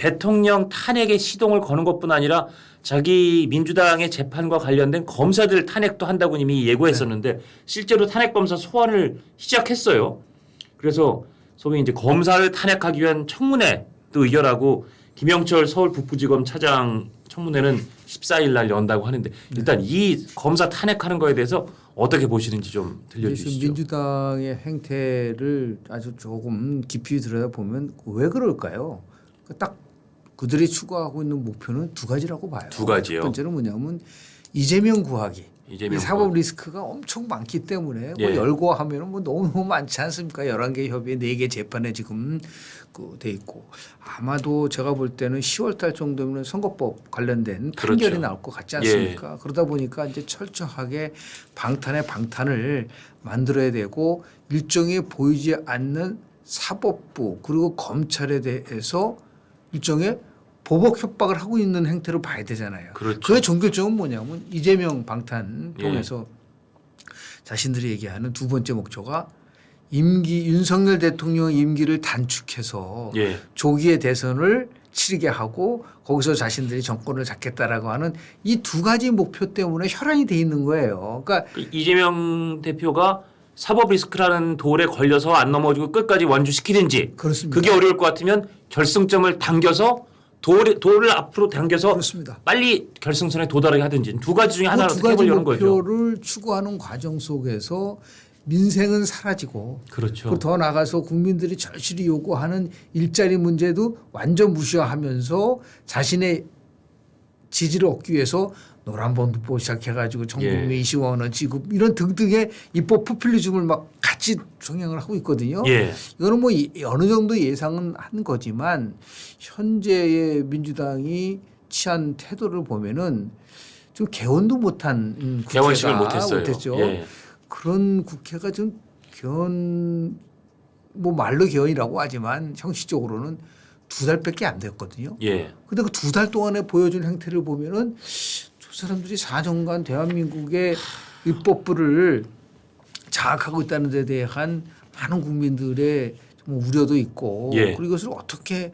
대통령 탄핵에 시동을 거는 것뿐 아니라 자기 민주당의 재판과 관련된 검사들 탄핵도 한다고 이미 예고했었는데 실제로 탄핵 검사 소환을 시작했어요. 그래서 소위 이제 검사를 탄핵하기 위한 청문회도 의결하고 김영철 서울 북부지검 차장 청문회는 14일 날 연다고 하는데 일단 이 검사 탄핵하는 거에 대해서 어떻게 보시는지 좀 들려주시죠. 민주당의 행태를 아주 조금 깊이 들여다보면 왜 그럴까요? 딱 그들이 추구하고 있는 목표는 두 가지라고 봐요. 두 가지요. 첫 번째는 뭐냐면 이재명 구하기. 이재명 이 사법 리스크가 엄청 많기 때문에 예. 뭐 열고 하면은 뭐 너무너무 많지 않습니까? 11개 협의회 4개 재판에 지금 돼 있고 아마도 제가 볼 때는 10월 달 정도면 선거법 관련된 판결이 그렇죠. 나올 것 같지 않습니까? 그러다 보니까 이제 철저하게 방탄의 방탄을 만들어야 되고 일종의 보이지 않는 사법부 그리고 검찰에 대해서 일종의 보복 협박을 하고 있는 행태로 봐야 되잖아요. 그렇죠. 그의 종결점은 뭐냐면 이재명 방탄 통해서 자신들이 얘기하는 두 번째 목표가 임기 윤석열 대통령 임기를 단축해서 예. 조기에 대선을 치르게 하고 거기서 자신들이 정권을 잡겠다라고 하는 이 두 가지 목표 때문에 혈안이 돼 있는 거예요. 그러니까 이재명 대표가 사법 리스크라는 돌에 걸려서 안 넘어지고 끝까지 완주시키든지 그렇습니다. 그게 어려울 것 같으면 결승점을 당겨서 돌을 앞으로 당겨서 그렇습니다. 빨리 결승선에 도달하게 하든지 두 가지 중에 하나를 그 두 어떻게 가지 해보려는 거죠. 목표를 추구하는 과정 속에서 민생은 사라지고 그렇죠. 그리고 더 나가서 국민들이 절실히 요구하는 일자리 문제도 완전 무시하면서 자신의 지지를 얻기 위해서 노란봉투법 시작해가지고 전국민 20만 원 지급 이런 등등의 입법 포퓰리즘을 막 같이 종영을 하고 있거든요. 예. 이거는 뭐 어느 정도 예상은 한 거지만 현재의 민주당이 취한 태도를 보면은 좀 개헌도 못한 개원식을 국회가 못했죠. 예. 그런 국회가 좀 개헌 뭐 말로 개헌이라고 하지만 형식적으로는 2달밖에 안 됐거든요. 예. 근데 그 2달 동안에 보여준 행태를 보면은 저 사람들이 4년간 대한민국의 입법부를 장악하고 있다는 데 대한 많은 국민들의 좀 우려도 있고 예. 그리고 이것을 어떻게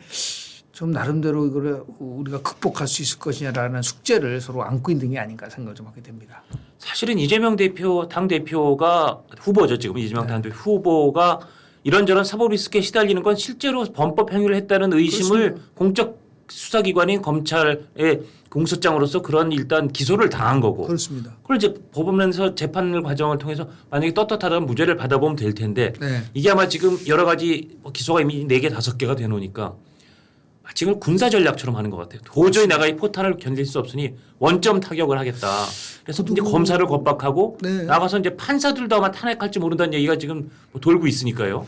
좀 나름대로 이걸 우리가 극복할 수 있을 것이냐라는 숙제를 서로 안고 있는 게 아닌가 생각을 좀 하게 됩니다. 사실은 이재명 대표 당 대표가 후보죠. 지금 이재명 당 대표 후보가 이런저런 사법 리스크에 시달리는 건 실제로 범법 행위를 했다는 의심을 그렇습니다. 공적 수사기관인 검찰의 공소장으로서 그런 일단 기소를 당한 거고. 그렇습니다. 그걸 이제 법원에서 재판 과정을 통해서 만약에 떳떳하다면 무죄를 받아보면 될 텐데 네. 이게 아마 지금 여러 가지 기소가 이미 4개 5개가 되놓으니까 지금 군사 전략처럼 하는 것 같아요. 도저히 내가 이 포탄을 견딜 수 없으니 원점 타격을 하겠다. 그래서 이제 검사를 겁박하고 네. 나가서 이제 판사들도 아마 탄핵할지 모른다는 얘기가 지금 뭐 돌고 있으니까요.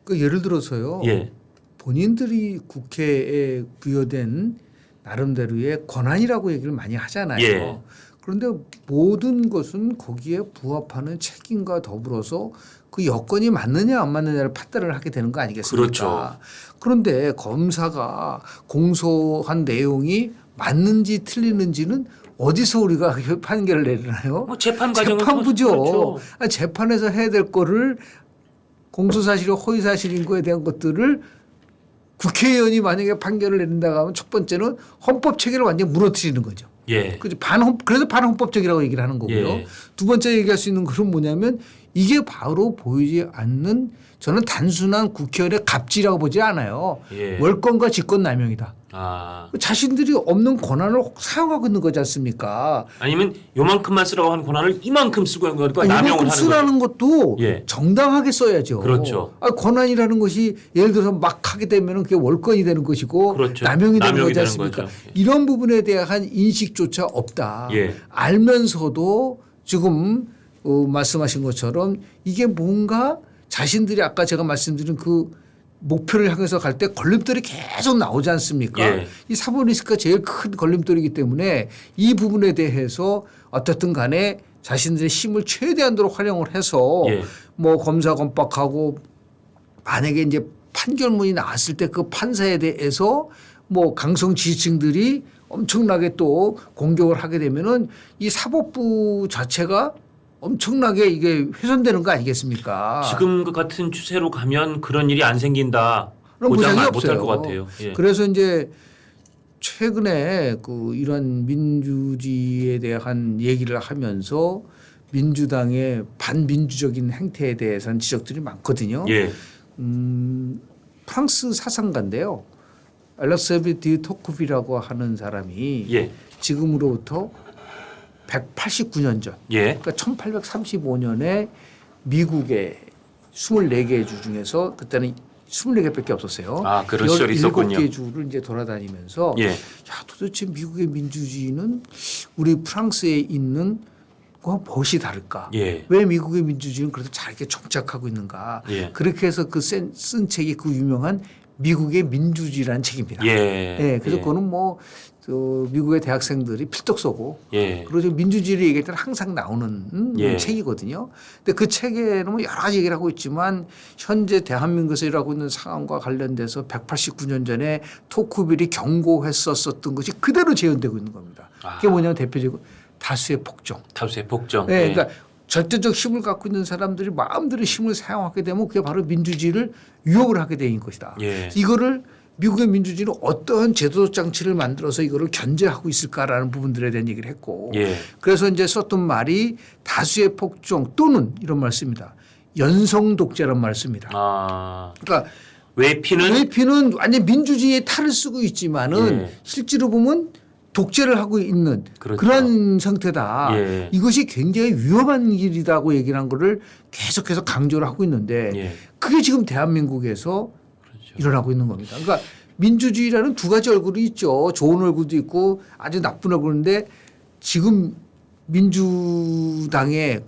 그 예를 들어서요. 예. 본인들이 국회에 부여된 나름대로의 권한이라고 얘기를 많이 하잖아요. 예. 그런데 모든 것은 거기에 부합하는 책임과 더불어서 그 여건이 맞느냐 안 맞느냐를 판단을 하게 되는 거 아니겠습니까? 그렇죠. 그런데 검사가 공소한 내용이 맞는지 틀리는지는 어디서 우리가 판결을 내리나요? 뭐 재판 과정은 재판부죠. 그렇죠. 아니, 재판에서 해야 될 거를 공소사실이 허위사실인 거에 대한 것들을 국회의원이 만약에 판결을 내린다고 하면 첫 번째는 헌법 체계를 완전히 무너뜨리는 거죠. 예. 그래서 반헌법적이라고 얘기를 하는 거고요. 예. 두 번째 얘기할 수 있는 것은 뭐냐면 이게 바로 보이지 않는 저는 단순한 국회의원의 갑질이라고 보지 않아요. 예. 월권과 직권남용이다. 아. 자신들이 없는 권한을 사용하고 있는 거지 않습니까? 아니면 요만큼만 쓰라고 한 권한을 이만큼 쓰고 있는 거니까 이만큼 남용을 하는 쓰라는 거죠. 것도 예. 정당하게 써야죠. 그렇죠. 권한이라는 것이 예를 들어서 막 하게 되면 그게 월권이 되는 것이고 그렇죠. 남용이 되는 남용이 거지 되는 않습니까? 거죠. 예. 이런 부분에 대한 인식조차 없다. 예. 알면서도 지금 말씀하신 것처럼 이게 뭔가 자신들이 아까 제가 말씀드린 그 목표를 향해서 갈 때 걸림돌이 계속 나오지 않습니까? 예. 이 사법 리스크가 제일 큰 걸림돌이기 때문에 이 부분에 대해서 어떻든 간에 자신들의 힘을 최대한으로 활용을 해서 예. 뭐 검사 검박하고 만약에 이제 판결문이 나왔을 때 그 판사에 대해서 뭐 강성 지지층들이 엄청나게 또 공격을 하게 되면은 이 사법부 자체가 엄청나게 이게 훼손되는 거 아니겠습니까? 지금 그 같은 추세로 가면 그런 일이 안 생긴다. 보장 보장이 못할 없어요. 것 같아요. 예. 그래서 이제 최근에 그 이런 민주주의에 대한 얘기를 하면서 민주당의 반민주적인 행태에 대해서는 지적들이 많거든요. 예. 프랑스 사상가인데요. 알렉세비 디 토쿠비라고 하는 사람이 예. 지금으로부터 189년 전, 예. 그러니까 1835년에 미국의 24개 주 중에서 그때는 24개밖에 없었어요. 아, 그런 시절이 있었군요. 17개 주를 이제 돌아다니면서 예. 야, 도대체 미국의 민주주의는 우리 프랑스에 있는 거 무엇이 다를까? 예. 왜 미국의 민주주의는 그래도 잘 이렇게 정착하고 있는가? 예. 그렇게 해서 그 쓴 책이 그 유명한 미국의 민주주의라는 책입니다. 예. 그래서 예. 그거는 뭐 미국의 대학생들이 필독 쏘고 예. 그리고 민주주의를 얘기할 때는 항상 나오는 예. 책이거든요. 근데 그 책에는 뭐 여러 가지 얘기를 하고 있지만 현재 대한민국에서 일하고 있는 상황과 관련돼서 189년 전에 토크빌이 경고했었던 것이 그대로 재현되고 있는 겁니다. 그게 뭐냐면 대표적으로 다수의 폭정. 다수의 폭정. 네, 예. 그러니까 절대적 힘을 갖고 있는 사람들이 마음대로 힘을 사용하게 되면 그게 바로 민주주의를 유혹을 하게 되는 것이다. 예. 이거를 미국의 민주주의는 어떠한 제도 장치를 만들어서 이거를 견제하고 있을까라는 부분들에 대한 얘기를 했고 예. 그래서 이제 썼던 말이 다수의 폭정 또는 이런 말 씁니다. 연성 독재란 말 씁니다. 아. 그러니까 외피는 외피는 완전 민주주의에 탈을 쓰고 있지만은 예. 실제로 보면 독재를 하고 있는 그렇죠. 그런 상태다. 예. 이것이 굉장히 위험한 일이라고 얘기를 한 거를 계속해서 강조를 하고 있는데 예. 그게 지금 대한민국에서 그렇죠. 일어나고 있는 겁니다. 그러니까 민주주의라는 두 가지 얼굴이 있죠. 좋은 얼굴도 있고 아주 나쁜 얼굴인데 지금 민주당의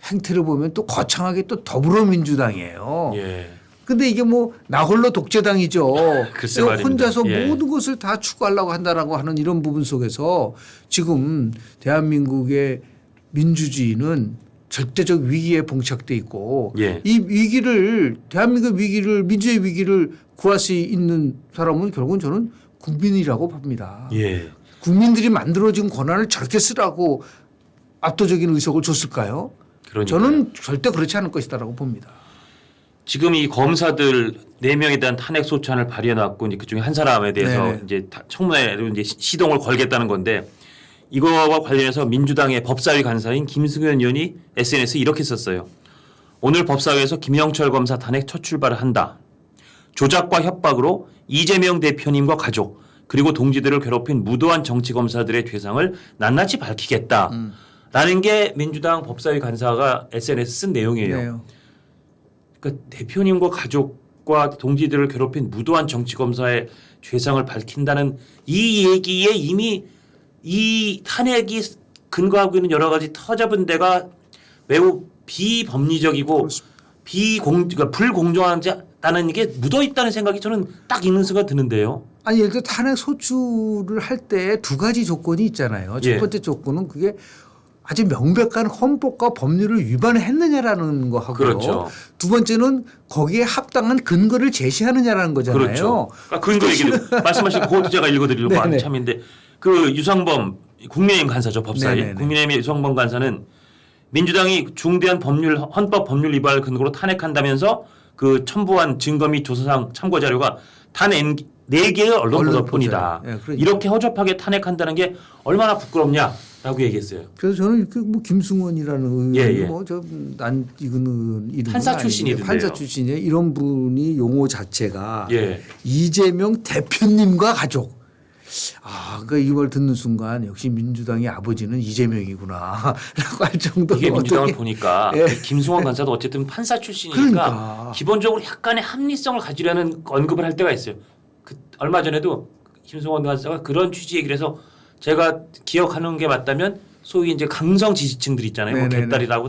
행태를 보면 또 거창하게 또 더불어민주당이에요. 예. 근데 이게 뭐 나홀로 독재당이죠. 글쎄 말입니다. 혼자서 예. 모든 것을 다 추구하려고 한다라고 하는 이런 부분 속에서 지금 대한민국의 민주주의는 절대적 위기에 봉착돼 있고 예. 이 위기를 대한민국 위기를 민주의 위기를 구할 수 있는 사람은 결국은 저는 국민이라고 봅니다. 예. 국민들이 만들어진 권한을 저렇게 쓰라고 압도적인 의석을 줬을까요? 그러니까요. 저는 절대 그렇지 않을 것이다라고 봅니다. 지금 이 검사들 4명에 대한 탄핵 소추안을 발의해놨고 이제 그중에 한 사람에 대해서 네네. 이제 청문회로 이제 시동을 걸겠다는 건데 이거와 관련해서 민주당의 법사위 간사인 김승현 의원이 SNS에 이렇게 썼어요. 오늘 법사위에서 김영철 검사 탄핵 첫 출발을 한다. 조작과 협박으로 이재명 대표님과 가족 그리고 동지들을 괴롭힌 무도한 정치 검사들의 죄상을 낱낱이 밝히겠다. 라는 게 민주당 법사위 간사가 SNS 쓴 내용이에요. 네. 그러니까 대표님과 가족과 동지들을 괴롭힌 무도한 정치 검사의 죄상을 밝힌다는 이 얘기에 이미 이 탄핵이 근거하고 있는 여러 가지 터잡은 데가 매우 비법리적이고 그러니까 불공정하다는 게 묻어 있다는 생각이 저는 딱 있는 순간 드는데요. 아니 예를 들어 탄핵 소추를 할 때 두 가지 조건이 있잖아요. 첫 예. 번째 조건은 그게 아주 명백한 헌법과 법률을 위반했느냐라는 거 하고요. 그렇죠. 두 번째는 거기에 합당한 근거를 제시하느냐라는 거잖아요. 그렇죠. 그러니까 근거 얘기를 말씀하신 그것도 제가 읽어드리려고 네네. 하는 참인데 그 유상범 국민의힘 간사죠 법사위 네네네. 국민의힘의 유상범 간사는 민주당이 중대한 헌법 법률 위반을 근거로 탄핵한다면서 그 첨부한 증거 및 조사상 참고 자료가 단 4개의 언론 보도뿐이다. 예, 그러니까. 이렇게 허접하게 탄핵한다는 게 얼마나 부끄럽냐라고 얘기했어요. 그래서 저는 이렇게 뭐 김승원이라는 의원이 예, 예. 뭐저난 이거는 이름은 판사 아닌데 출신이던데요. 판사 출신이에요. 이런 분이 용어 자체가 예. 이재명 대표님과 가족. 아, 그러니까 이걸 듣는 순간 역시 민주당의 아버지는 이재명이구나라고 할 정도로 이게 민주당을 어떻게- 보니까 예. 김승원 간사도 어쨌든 판사 출신이니까 그러니까. 기본적으로 약간의 합리성을 가지려는 언급을 할 때가 있어요. 얼마 전에도 김승원 간사가 그런 취지 얘기를 해서 제가 기억하는 게 맞다면 소위 이제 강성 지지층들 있잖아요. 뭐 네네네. 개딸이라고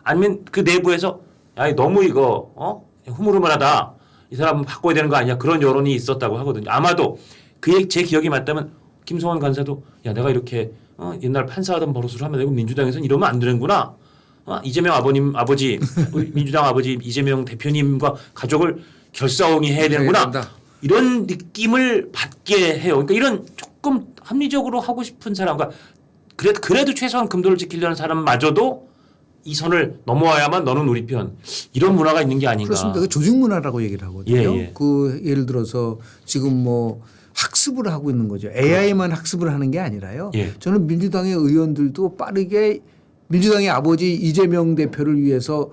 아니면 그 내부에서 야 너무 이거 흐물흐물하다. 이 사람은 바꿔야 되는 거 아니야. 그런 여론이 있었다고 하거든요. 아마도 제 기억이 맞다면 김성원 간사도 야 내가 이렇게 옛날 판사하던 버릇을 하면 되고 민주당에서는 이러면 안 되는구나. 이재명 아버지 우리 민주당 아버지 이재명 대표님과 가족을 결사옹이 해야 되는구나. 된다. 이런 느낌을 받게 해요. 그러니까 이런 조금 합리적으로 하고 싶은 사람과 그래도 최소한 금도를 지키려는 사람마저도 이 선을 넘어와야만 너는 우리 편 이런 문화가 있는 게 아닌가. 그렇습니다. 그 조직 문화라고 얘기를 하거든요. 예. 그 예를 들어서 지금 뭐 학습을 하고 있는 거죠. AI만 학습을 하는 게 아니라요. 예. 저는 민주당의 의원들도 빠르게 민주당의 아버지 이재명 대표를 위해서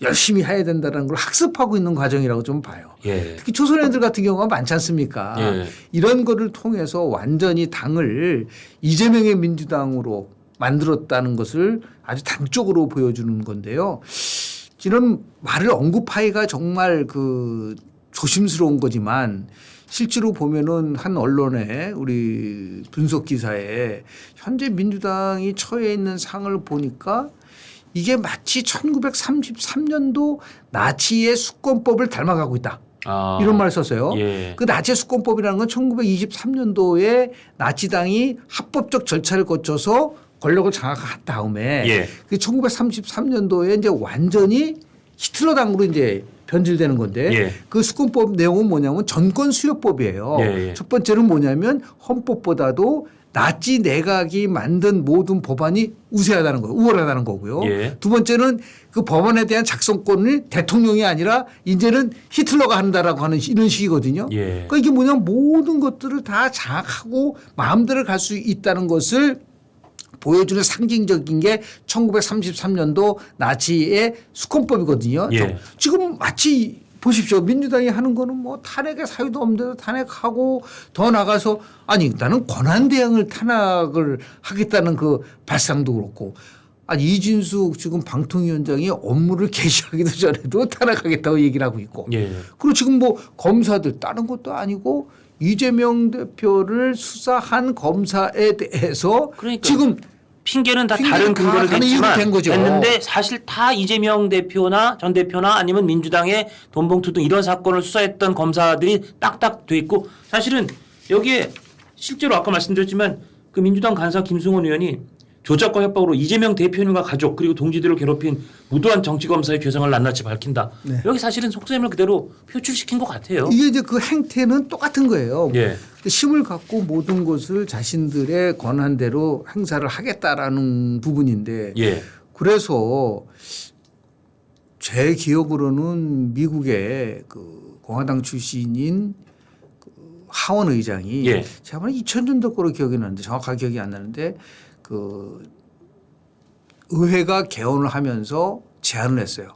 열심히 해야 된다는 걸 학습하고 있는 과정이라고 좀 봐요. 예. 특히 초선의원들 같은 경우가 많지 않습니까? 예. 이런 거를 통해서 완전히 당을 이재명의 민주당으로 만들었다는 것을 아주 당적으로 보여주는 건데요. 이런 말을 언급하기가 정말 그 조심스러운 거지만 실제로 보면은 한 언론에 우리 분석 기사에 현재 민주당이 처해 있는 상을 보니까 이게 마치 1933년도 나치의 수권법을 닮아가고 있다. 아. 이런 말을 썼어요. 예. 그 나치의 수권법이라는 건 1923년도에 나치당이 합법적 절차를 거쳐서 권력을 장악한 다음에 예. 그 1933년도에 이제 완전히 히틀러당으로 이제 변질되는 건데 예. 그 수권법 내용은 뭐냐면 전권 수여법이에요. 예. 첫 번째는 뭐냐면 헌법보다도 나치 내각이 만든 모든 법안이 우세하다는 거예요. 우월하다는 거고요. 예. 두 번째는 그 법안에 대한 작성권을 대통령이 아니라 이제는 히틀러가 한다라고 하는 이런 식이거든요. 예. 그러니까 이게 뭐냐면 모든 것들을 다 장악하고 마음대로 갈 수 있다는 것을 보여주는 상징적인 게 1933년도 나치의 수권법이거든요. 예. 지금 마치 보십시오. 민주당이 하는 거는 뭐 탄핵의 사유도 없는데도 탄핵하고 더 나가서 아니 나는 권한대행을 탄핵을 하겠다는 그 발상도 그렇고 아니 이진숙 지금 방통위원장이 업무를 개시하기도 전에도 탄핵하겠다고 얘기를 하고 있고 예. 그리고 지금 뭐 검사들 다른 것도 아니고 이재명 대표를 수사한 검사에 대해서 그러니까 지금 핑계는 다 핑계는 다른 다 근거로 다른 이유로 됐지만 된 거죠. 됐는데 사실 다 이재명 대표나 전 대표나 아니면 민주당의 돈봉투 등 이런 사건을 수사했던 검사들이 딱딱 돼 있고 사실은 여기에 실제로 아까 말씀드렸지만 그 민주당 간사 김승원 의원이 조작과 협박으로 이재명 대표님과 가족 그리고 동지들을 괴롭힌 무도한 정치검사의 죄상을 낱낱이 밝힌다. 네. 여기 사실은 속셈을 그대로 표출시킨 것 같아요. 이게 이제 그 행태는 똑같은 거예요. 예. 힘을 갖고 모든 것을 자신들의 권한대로 행사를 하겠다라는 부분인데 예. 그래서 제 기억으로는 미국의 그 공화당 출신인 그 하원 의장이 예. 제가 보기엔 2000년도 거로 기억이 나는데 정확하게 기억이 안 나는데 그 의회가 개헌을 하면서 제안을 했어요.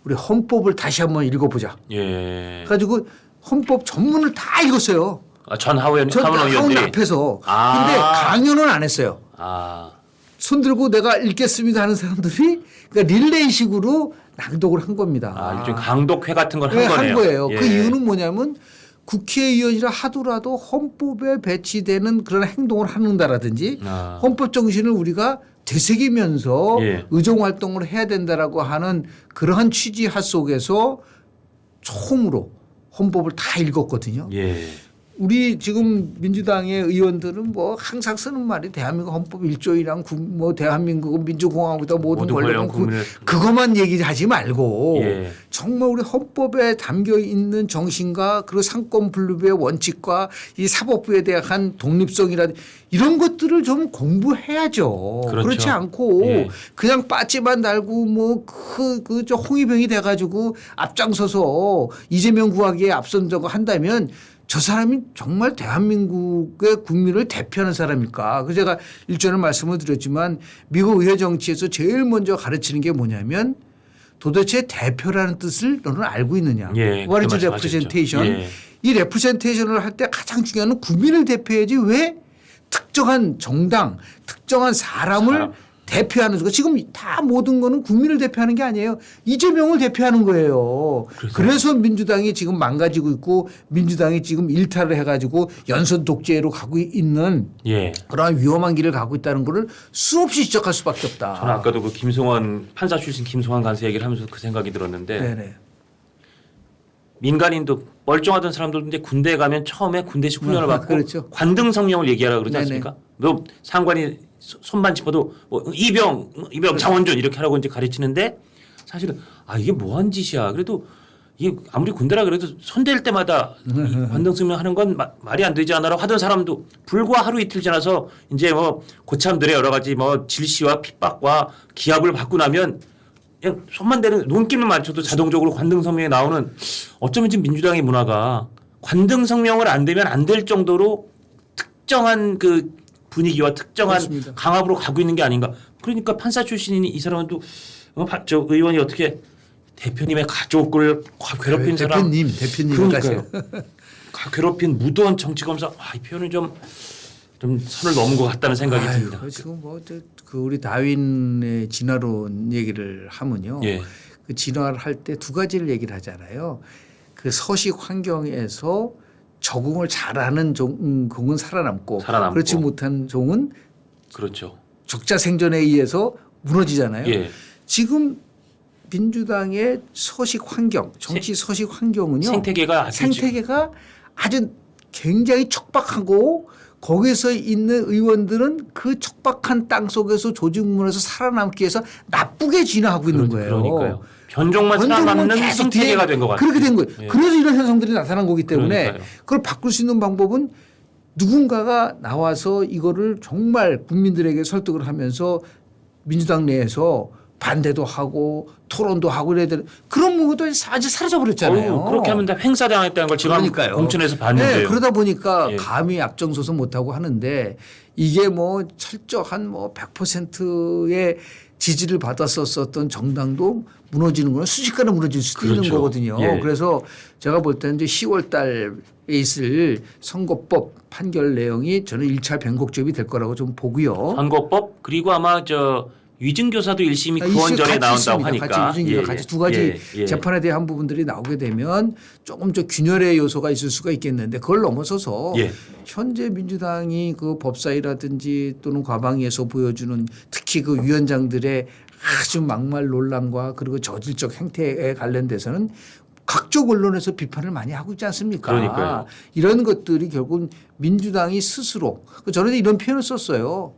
우리 헌법을 다시 한번 읽어보자. 예. 그래가지고 헌법 전문을 다 읽었어요. 아, 전 하원 전 하원 의원들이 앞에서. 아. 근데 강연은 안 했어요. 아. 손 들고 내가 읽겠습니다 하는 사람들이 그러니까 릴레이식으로 낭독을 한 겁니다. 아, 일종의 강독회 같은 걸 한 네, 거네요. 한 거예요. 예. 그 이유는 뭐냐면 국회의원이라 하더라도 헌법에 배치되는 그런 행동을 하는다라든지 아. 헌법 정신을 우리가 되새기면서 예. 의정 활동을 해야 된다라고 하는 그러한 취지하 속에서 처음으로 헌법을 다 읽었거든요. 예. 우리 지금 민주당의 의원들은 뭐 항상 쓰는 말이 대한민국 헌법 1조이랑 뭐 대한민국은 민주공화국이다 모든 권력은 그것만 얘기하지 말고 예. 정말 우리 헌법에 담겨 있는 정신과 그리고 상권 분립의 원칙과 이 사법부에 대한 독립성이라든지 이런 것들을 좀 공부해야죠. 그렇죠. 그렇지 않고 예. 그냥 빠지만 달고 뭐 저 홍위병이 돼가지고 앞장서서 이재명 구하기에 앞선 저거 한다면 저 사람이 정말 대한민국의 국민을 대표하는 사람일까? 그 제가 일전에 말씀을 드렸지만 미국 의회 정치에서 제일 먼저 가르치는 게 뭐냐면 도대체 대표라는 뜻을 너는 알고 있느냐? 예, What is 그때 representation? 말씀하셨죠. 예. 이 레프레젠테이션을 할 때 가장 중요한 건 국민을 대표해야지 왜 특정한 정당, 특정한 사람을 대표하는 거 지금 다 모든 거는 국민을 대표하는 게 아니에요. 이재명을 대표하는 거예요. 그래서 민주당이 지금 망가지고 있고 민주당이 지금 일탈을 해가지고 연선 독재로 가고 있는 예. 그러한 위험한 길을 가고 있다는 거를 수없이 지적할 수밖에 없다. 저는 아까도 그 김송환 판사 출신 김송환 간사 얘기를 하면서 그 생각이 들었는데 네네. 민간인도 멀쩡하던 사람들도 이제 군대에 가면 처음에 군대식 훈련을 받고 그렇죠. 관등 성명을 얘기하라 그러지 네네. 않습니까? 뭐 상관이 손만 짚어도 뭐 이병 장원준 이렇게 하라고 이제 가르치는데 사실은 아 이게 뭐한 짓이야. 그래도 이게 아무리 군대라 그래도 손댈 때마다 관등성명 하는 건 말이 안 되지 않아라고 하던 사람도 불과 하루 이틀 지나서 이제 뭐 고참들의 여러 가지 뭐 질시와 핍박과 기합을 받고 나면 그냥 손만 대는 눈길을 맞춰도 자동적으로 관등성명에 나오는 어쩌면 지금 민주당의 문화가 관등성명을 안 되면 안 될 정도로 특정한 그 분위기와 특정한 그렇습니다. 강압으로 가고 있는 게 아닌가. 그러니까 판사 출신인 이 사람은 또 저 의원이 어떻게 대표님의 가족을 괴롭힌 사람 대표님 가세요. 괴롭힌 무도한 정치검사 이 표현은 좀 선을 넘은 것 같다는 생각이 듭니다. 지금 그 우리 다윈의 진화론 얘기를 하면요. 예. 그 진화를 할 때 두 가지를 얘기를 하잖아요. 그 서식 환경에서 적응을 잘하는 종은 살아남고 그렇지 못한 종은 그렇죠. 적자 생존에 의해서 무너지잖아요. 예. 지금 민주당의 서식 환경, 정치 서식 환경은요. 생태계가 아주 굉장히 척박하고 거기서 있는 의원들은 그 척박한 땅 속에서 조직문에서 살아남기 위해서 나쁘게 진화하고 있는 거예요. 그러니까요. 변종만 살아남는 생태계가 된 것 같아요. 그렇게 된 거예요. 예. 그래서 이런 현상들이 나타난 거기 때문에 그러니까요. 그걸 바꿀 수 있는 방법은 누군가가 나와서 이거를 정말 국민들에게 설득을 하면서 민주당 내에서 반대도 하고 토론도 하고 이래야 되는 그런 부분도 아주 사라져버렸잖아요. 그렇게 하면 다 횡사당했다는 걸 지금 공천에서 봤는데요. 네, 그러다 보니까 예. 감히 앞장서서 못하고 하는데 이게 뭐 철저한 뭐 100%의 지지를 받았었던 정당도 무너지는 건 순식간에 무너질 수도 있는 거거든요. 예. 그래서 제가 볼 때는 이제 10월 달에 있을 선거법 판결 내용이 저는 1차 변곡점이 될 거라고 좀 보고요. 선거법 그리고 아마 위증교사도 1심이 구원전에 나온다고 하니까 같이 두 가지 재판에 대한 부분들이 나오게 되면 조금 균열의 요소가 있을 수가 있겠는데 그걸 넘어서서 현재 민주당이 그 법사위라든지 또는 과방위에서 보여주는 특히 그 위원장들의 아주 막말 논란과 그리고 저질적 행태에 관련돼서는 각종 언론에서 비판을 많이 하고 있지 않습니까? 그러니까요. 이런 것들이 결국 민주당이 스스로 저는 이런 표현을 썼어요.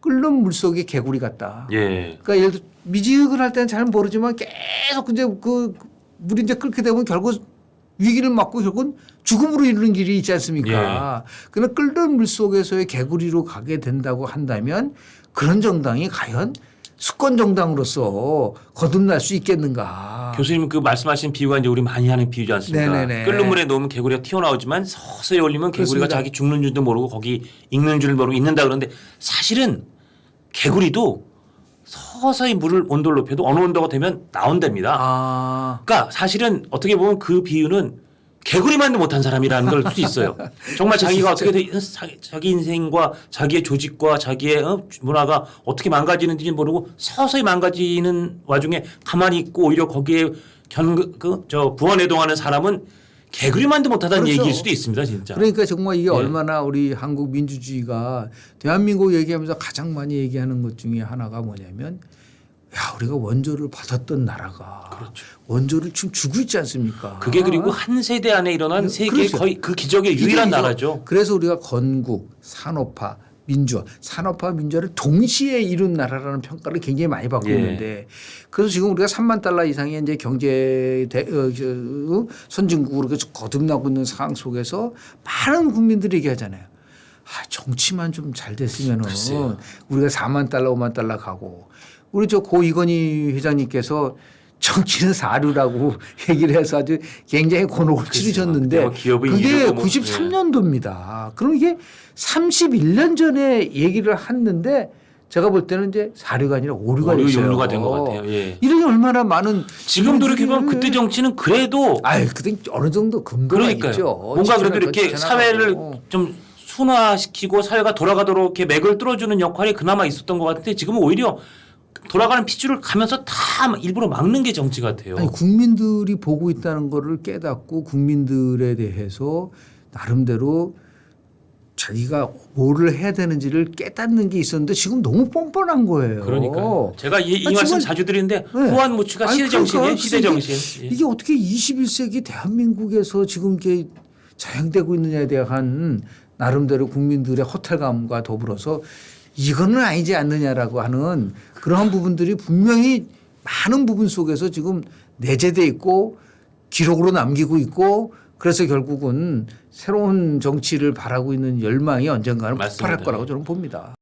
끓는 물속에 개구리 같다. 예. 그러니까 예를 들어 미지근할 할 때는 잘 모르지만 계속 이제 그 물이 이제 끓게 되면 결국 위기를 맞고 결국은 죽음으로 이르는 길이 있지 않습니까? 그러나 끓는 물속에서의 개구리로 가게 된다고 한다면 그런 정당이 과연 수권 정당으로서 거듭날 수 있겠는가? 교수님 그 말씀하신 비유가 이제 우리 많이 하는 비유지 않습니까? 네네네. 끓는 물에 놓으면 개구리가 튀어나오지만 서서히 올리면 개구리가 그렇습니다. 자기 죽는 줄도 모르고 거기 익는 줄 모르고 익는다 그러는데 사실은 개구리도 서서히 물을 온도를 높여도 어느 온도가 되면 나온답니다. 그러니까 사실은 어떻게 보면 그 비유는 개구리만도 못한 사람이라는 걸 수도 있어요. 정말 자기가 어떻게 자기 인생과 자기의 조직과 자기의 문화가 어떻게 망가지는지 모르고 서서히 망가지는 와중에 가만히 있고 오히려 거기에 부원해동하는 사람은 개구리만도 못하다는 그렇죠. 얘기일 수도 있습니다, 진짜. 그러니까 정말 이게 얼마나 우리 한국 민주주의가 대한민국 얘기하면서 가장 많이 얘기하는 것 중에 하나가 뭐냐면 우리가 원조를 받았던 나라가 원조를 지금 주고 있지 않습니까? 그게 그리고 한 세대 안에 일어난 세계 거의 그 기적의 유일한 나라죠. 그래서 우리가 건국, 산업화, 민주화, 산업화, 민주화를 동시에 이룬 나라라는 평가를 굉장히 많이 받고 있는데 그래서 지금 우리가 3만 달러 이상의 이제 경제 선진국으로 거듭나고 있는 상황 속에서 많은 국민들이 얘기하잖아요. 정치만 좀 잘 됐으면 우리가 4만 달러, 5만 달러 가고 우리 고 이건희 회장님께서 정치는 사류라고 얘기를 해서 아주 굉장히 곤혹을 치르셨는데 그게 93년도입니다. 그럼 이게 31년 전에 얘기를 했는데 제가 볼 때는 이제 사류가 아니라 오류가 됐어요. 오류가 된 것 같아요. 이런 많은 많은 지금 돌이켜보면 그때 정치는 그래도 그때 어느 정도 근거가 있죠. 뭔가 그래도 이렇게 사회를 좀 순화시키고 사회가 돌아가도록 이렇게 맥을 뚫어주는 역할이 그나마 있었던 것 같은데 지금은 오히려 돌아가는 핏줄을 가면서 다 일부러 막는 게 정치 같아요. 국민들이 보고 있다는 거를 깨닫고 국민들에 대해서 나름대로 자기가 뭐를 해야 되는지를 깨닫는 게 있었는데 지금 너무 뻔뻔한 거예요. 그러니까요. 제가 이 말씀 자주 드리는데 후한무치가 시대정신이에요. 시대정신. 이게 어떻게 21세기 대한민국에서 지금 이게 자행되고 있느냐에 대한 나름대로 국민들의 허탈감과 더불어서 이거는 아니지 않느냐라고 하는 그러한 부분들이 분명히 많은 부분 속에서 지금 내재돼 있고 기록으로 남기고 있고 그래서 결국은 새로운 정치를 바라고 있는 열망이 언젠가는 맞습니다. 폭발할 거라고 저는 봅니다.